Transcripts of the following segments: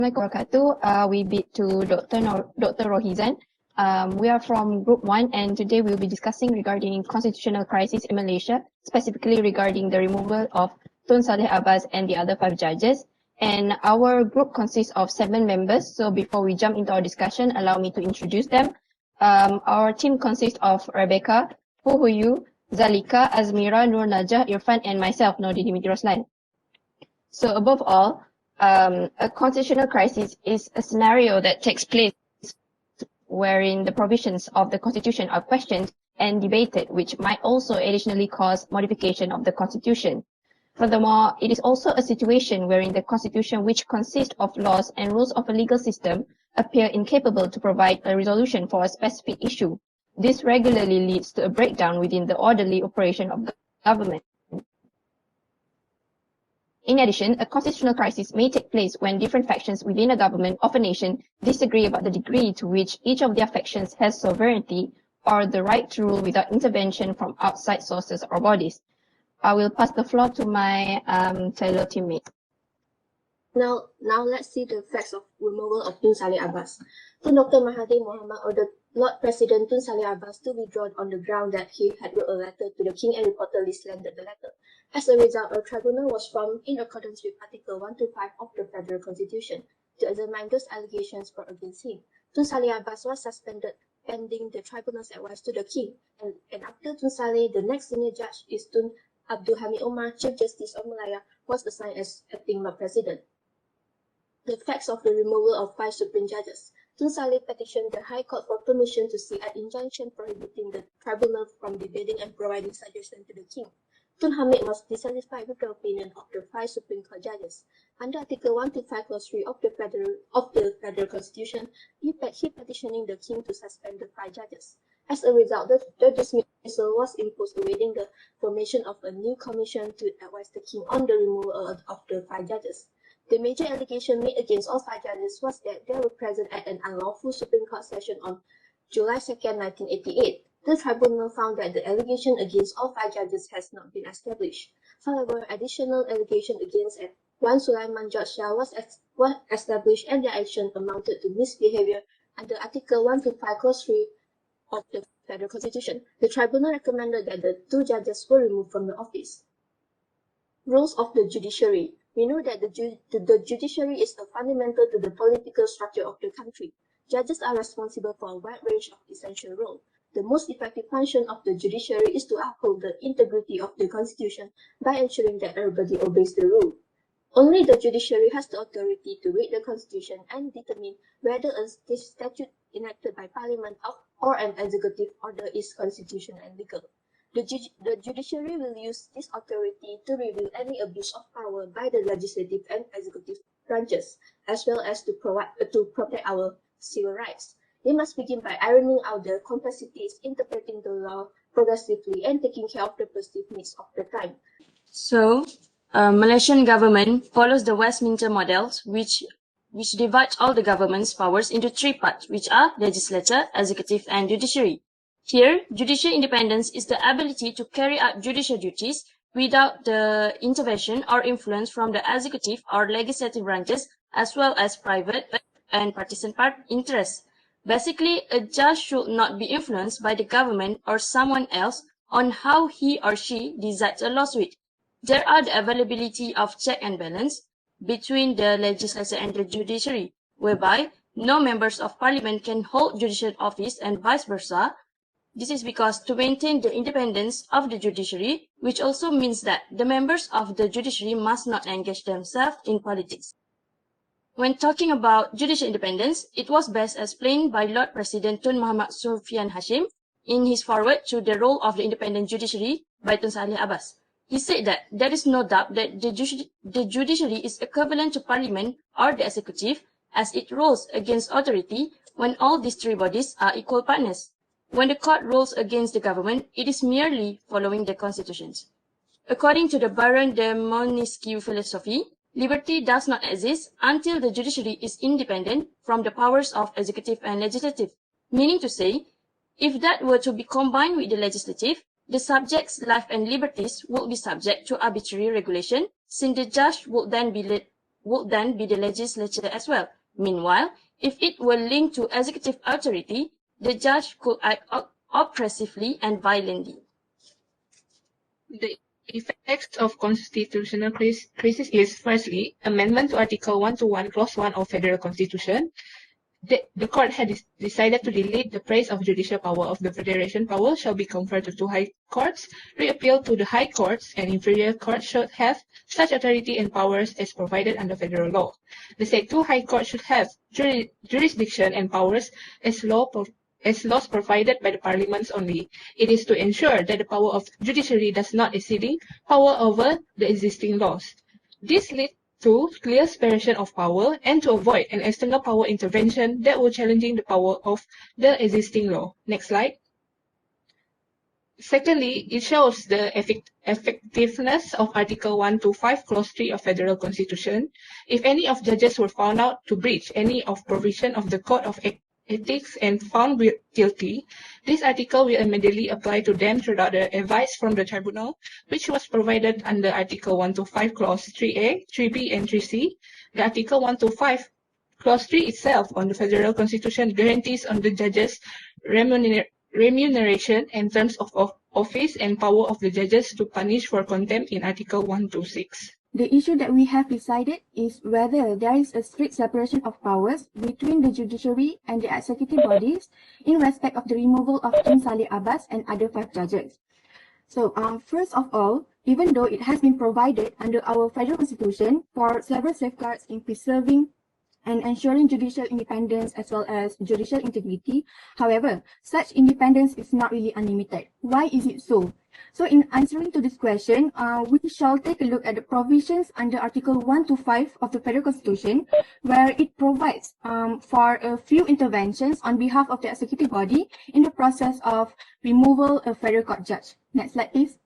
We beat to Dr. Rohizan. We are from Group 1 and today we will be discussing regarding constitutional crisis in Malaysia, specifically regarding the removal of Tun Saleh Abbas and the other 5 judges. And our group consists of 7 members. So before we jump into our discussion, allow me to introduce them. Our team consists of Rebecca, Fuhuyu, Zalika, Azmira, Nur Najah, Irfan, and myself, Nordin Dimiti Roslan. So above all, a constitutional crisis is a scenario that takes place wherein the provisions of the constitution are questioned and debated, which might also additionally cause modification of the constitution. Furthermore, it is also a situation wherein the constitution, which consists of laws and rules of a legal system, appear incapable to provide a resolution for a specific issue. This regularly leads to a breakdown within the orderly operation of the government. In addition, a constitutional crisis may take place when different factions within a government of a nation disagree about the degree to which each of their factions has sovereignty or the right to rule without intervention from outside sources or bodies. I will pass the floor to my fellow teammate. Now let's see the facts of removal of Tun Saleh Abbas. Tun Dr. Mahathir Mohamad ordered Lord President Tun Saleh Abbas to withdraw on the ground that he had wrote a letter to the King and reportedly slandered the letter. As a result, a tribunal was formed in accordance with Article 125 of the Federal Constitution to examine those allegations brought against him. Tun Saleh Abbas was suspended pending the tribunal's advice to the King, and after Tun Saleh, the next senior judge is Tun Abdul Hamid Omar, Chief Justice of Malaya, was assigned as acting Lord President. The facts of the removal of 5 Supreme Judges. Tun Saleh petitioned the High Court for permission to seek an injunction prohibiting the tribunal from debating and providing suggestions to the King. Tun Hamid was dissatisfied with the opinion of the 5 Supreme Court judges. Under Article 125 Clause 3 of the Federal Constitution, he petitioning the King to suspend the 5 judges. As a result, the dismissal was imposed, awaiting the formation of a new commission to advise the King on the removal of the 5 judges. The major allegation made against all 5 judges was that they were present at an unlawful Supreme Court session on July 2, 1988. The tribunal found that the allegation against all 5 judges has not been established. However, additional allegation against Wan Sulaiman George Shah was established, and their action amounted to misbehavior under Article 125 Clause 3 of the Federal Constitution. The tribunal recommended that the 2 judges were removed from the office. Roles of the judiciary. We know that the judiciary is fundamental to the political structure of the country. Judges are responsible for a wide range of essential roles. The most effective function of the judiciary is to uphold the integrity of the Constitution by ensuring that everybody obeys the rule. Only the judiciary has the authority to read the Constitution and determine whether a statute enacted by Parliament or an executive order is constitutional and legal. The judiciary will use this authority to review any abuse of power by the legislative and executive branches, as well as to protect our civil rights. They must begin by ironing out the complexities, interpreting the law progressively, and taking care of the perceived needs of the time. So, Malaysian government follows the Westminster models, which divides all the government's powers into 3 parts, which are legislature, executive, and judiciary. Here, judicial independence is the ability to carry out judicial duties without the intervention or influence from the executive or legislative branches, as well as private and partisan interests. Basically, a judge should not be influenced by the government or someone else on how he or she decides a lawsuit. There are the availability of check and balance between the legislature and the judiciary, whereby no members of parliament can hold judicial office and vice versa. This is because to maintain the independence of the judiciary, which also means that the members of the judiciary must not engage themselves in politics. When talking about judicial independence, it was best explained by Lord President Tun Muhammad Sufyan Hashim in his foreword to the role of the independent judiciary by Tun Saleh Abbas. He said that there is no doubt that the judiciary is equivalent to parliament or the executive, as it rules against authority when all these 3 bodies are equal partners. When the court rules against the government, it is merely following the constitutions. According to the Baron de Montesquieu philosophy, liberty does not exist until the judiciary is independent from the powers of executive and legislative, meaning to say, if that were to be combined with the legislative, the subject's life and liberties would be subject to arbitrary regulation, since the judge would then be would then be the legislature as well. Meanwhile, if it were linked to executive authority, the judge could act oppressively and violently. The effects of constitutional crisis is, firstly, amendment to Article 121, Clause 1 of Federal Constitution. The court had decided to delete the praise of judicial power of the Federation. Power shall be conferred to two high courts. Reappeal to the high courts and inferior courts should have such authority and powers as provided under federal law. The said two high courts should have jurisdiction and powers as laws provided by the parliaments only. It is to ensure that the power of judiciary does not exceeding power over the existing laws. This leads to clear separation of power and to avoid an external power intervention that will challenging the power of the existing law. Next slide. Secondly, it shows the effectiveness of Article 125, Clause 3 of Federal Constitution. If any of judges were found out to breach any of provision of the Code of Ethics and found guilty, this article will immediately apply to them throughout the advice from the tribunal, which was provided under Article 125, Clause 3A, 3B, and 3C. The Article 125, Clause 3 itself on the Federal Constitution guarantees on the judges remuneration and terms of office and power of the judges to punish for contempt in Article 126. The issue that we have decided is whether there is a strict separation of powers between the judiciary and the executive bodies in respect of the removal of Tun Saleh Abbas and other 5 judges. So, first of all, even though it has been provided under our federal constitution for several safeguards in preserving and ensuring judicial independence as well as judicial integrity, however, such independence is not really unlimited. Why is it so? So in answering to this question, we shall take a look at the provisions under Article 125 of the Federal Constitution, where it provides for a few interventions on behalf of the executive body in the process of removal of federal court judge. Next slide, please.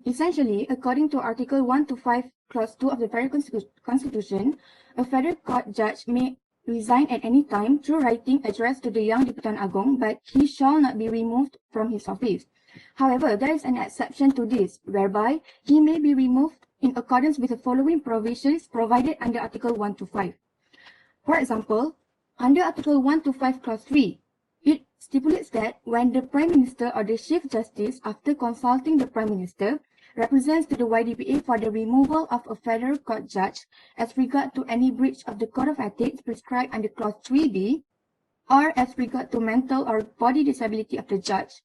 Essentially, according to Article 125, Clause 2 of the Federal Constitution, a federal court judge may resign at any time through writing addressed to the Yang Dipertuan Agong, but he shall not be removed from his office. However, there is an exception to this, whereby he may be removed in accordance with the following provisions provided under Article 125. For example, under Article 125, Clause 3, it stipulates that when the Prime Minister or the Chief Justice, after consulting the Prime Minister, represents to the YDPA for the removal of a federal court judge as regard to any breach of the Code of Ethics prescribed under Clause 3B, or as regard to mental or body disability of the judge,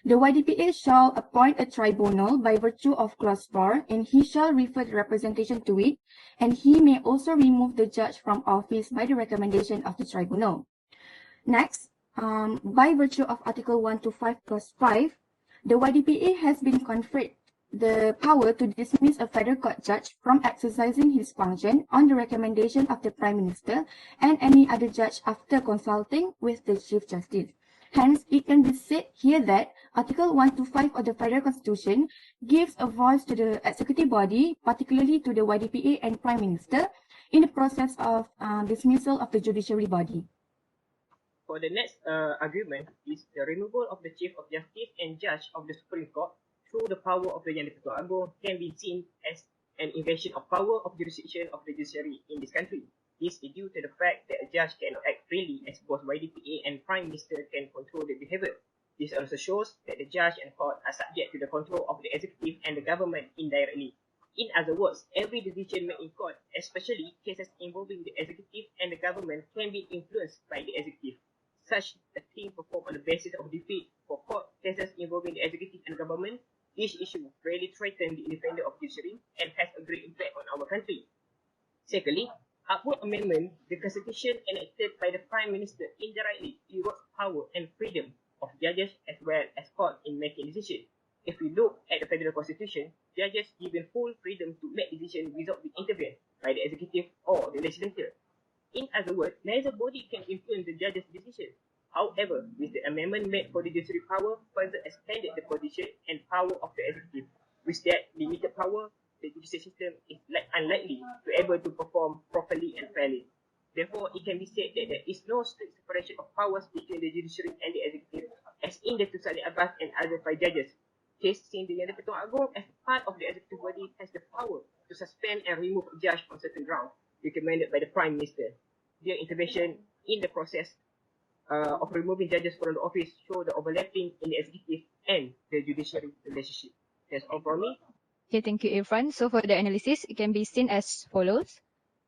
the YDPA shall appoint a tribunal by virtue of Clause 4, and he shall refer the representation to it, and he may also remove the judge from office by the recommendation of the tribunal. Next, by virtue of Article 125, Clause 5, the YDPA has been conferred the power to dismiss a federal court judge from exercising his function on the recommendation of the Prime Minister and any other judge after consulting with the Chief Justice. Hence, it can be said here that Article 125 of the Federal Constitution gives a voice to the executive body, particularly to the YDPA and Prime Minister, in the process of dismissal of the judiciary body. For the next argument is the removal of the Chief of Justice and Judge of the Supreme Court through the power of the Yang Dipertuan Agong can be seen as an invasion of power of jurisdiction of the judiciary in this country. This is due to the fact that a judge cannot act freely as both YDPA and Prime Minister can control the behavior. This also shows that the judge and court are subject to the control of the executive and the government indirectly. In other words, every decision made in court, especially cases involving the executive and the government, can be influenced by the executive. Such a thing performed on the basis of defeat for court cases involving the executive and government. This issue really threatens the independence of judiciary and has a great impact on our country. Secondly, upward amendment, the constitution enacted by the Prime Minister indirectly erodes power and freedom of judges as well as court in making decisions. If we look at the Federal Constitution, judges given full freedom to make decisions without being intervened by the executive or the legislature. In other words, neither body can influence the judge's decision. However, with the amendment made for the judiciary power, further expanded the position and power of the executive. With that limited power, the judicial system is unlikely to be able to perform properly and fairly. Therefore, it can be said that there is no strict separation of powers between the judiciary and the executive, as in the Tun Saleh Abbas and other 5 judges. Case, since the Yang Dipertuan Agong, as part of the executive body, has the power to suspend and remove a judge on certain grounds recommended by the Prime Minister. Their intervention in the process of removing judges from the office show the overlapping in the executive and the judiciary relationship. That's all for me. Okay, thank you, Irfan. So for the analysis, it can be seen as follows.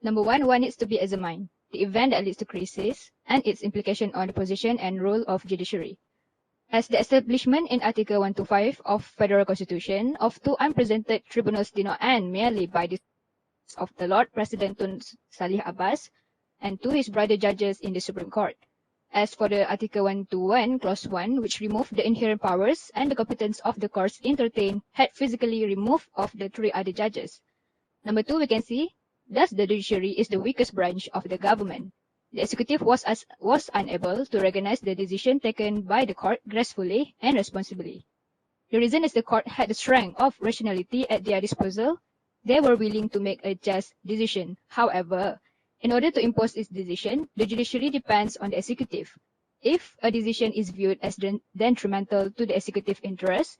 Number one, what needs to be examined? The event that leads to crisis and its implication on the position and role of judiciary. As the establishment in Article 125 of Federal Constitution of two unprecedented tribunals did not end merely by the of the Lord President Tun Salih Abbas and to his brother judges in the Supreme Court. As for the Article 121, Clause 1, which removed the inherent powers and the competence of the courts entertained, had physically removed of the three other judges. Number two, we can see, thus the judiciary is the weakest branch of the government. The executive was unable to recognize the decision taken by the court gracefully and responsibly. The reason is the court had the strength of rationality at their disposal. They were willing to make a just decision. However, in order to impose its decision, the judiciary depends on the executive. If a decision is viewed as detrimental to the executive interest,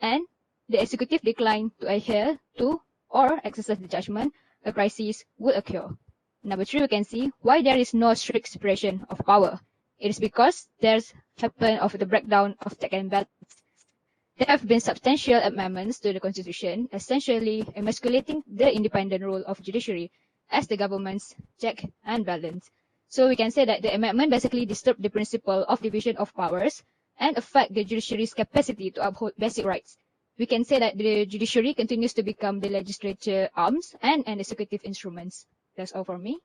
and the executive declined to adhere to or exercise the judgment, a crisis would occur. Number three, we can see why there is no strict separation of power. It is because there's happened of the breakdown of check and balance. There have been substantial amendments to the Constitution, essentially emasculating the independent role of judiciary as the government's check and balance. So we can say that the amendment basically disturbed the principle of division of powers and affect the judiciary's capacity to uphold basic rights. We can say that the judiciary continues to become the legislature arms and an executive instruments. That's all for me.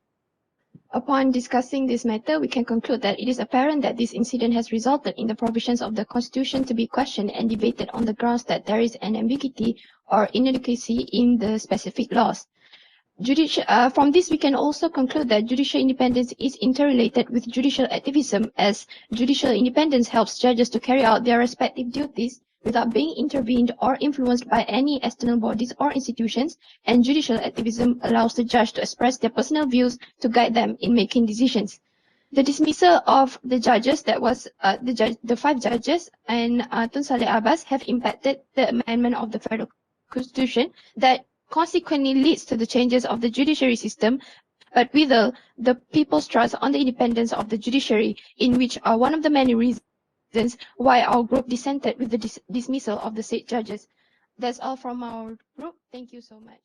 Upon discussing this matter, we can conclude that it is apparent that this incident has resulted in the provisions of the Constitution to be questioned and debated on the grounds that there is an ambiguity or inadequacy in the specific laws. From this, we can also conclude that judicial independence is interrelated with judicial activism, as judicial independence helps judges to carry out their respective duties without being intervened or influenced by any external bodies or institutions, and judicial activism allows the judge to express their personal views to guide them in making decisions. The dismissal of the judges, that was the 5 judges, and Tun Salih Abbas have impacted the amendment of the Federal Constitution that consequently leads to the changes of the judiciary system, but with the people's trust on the independence of the judiciary, in which are one of the many reasons why our group dissented with the dismissal of the said judges. That's all from our group. Thank you so much.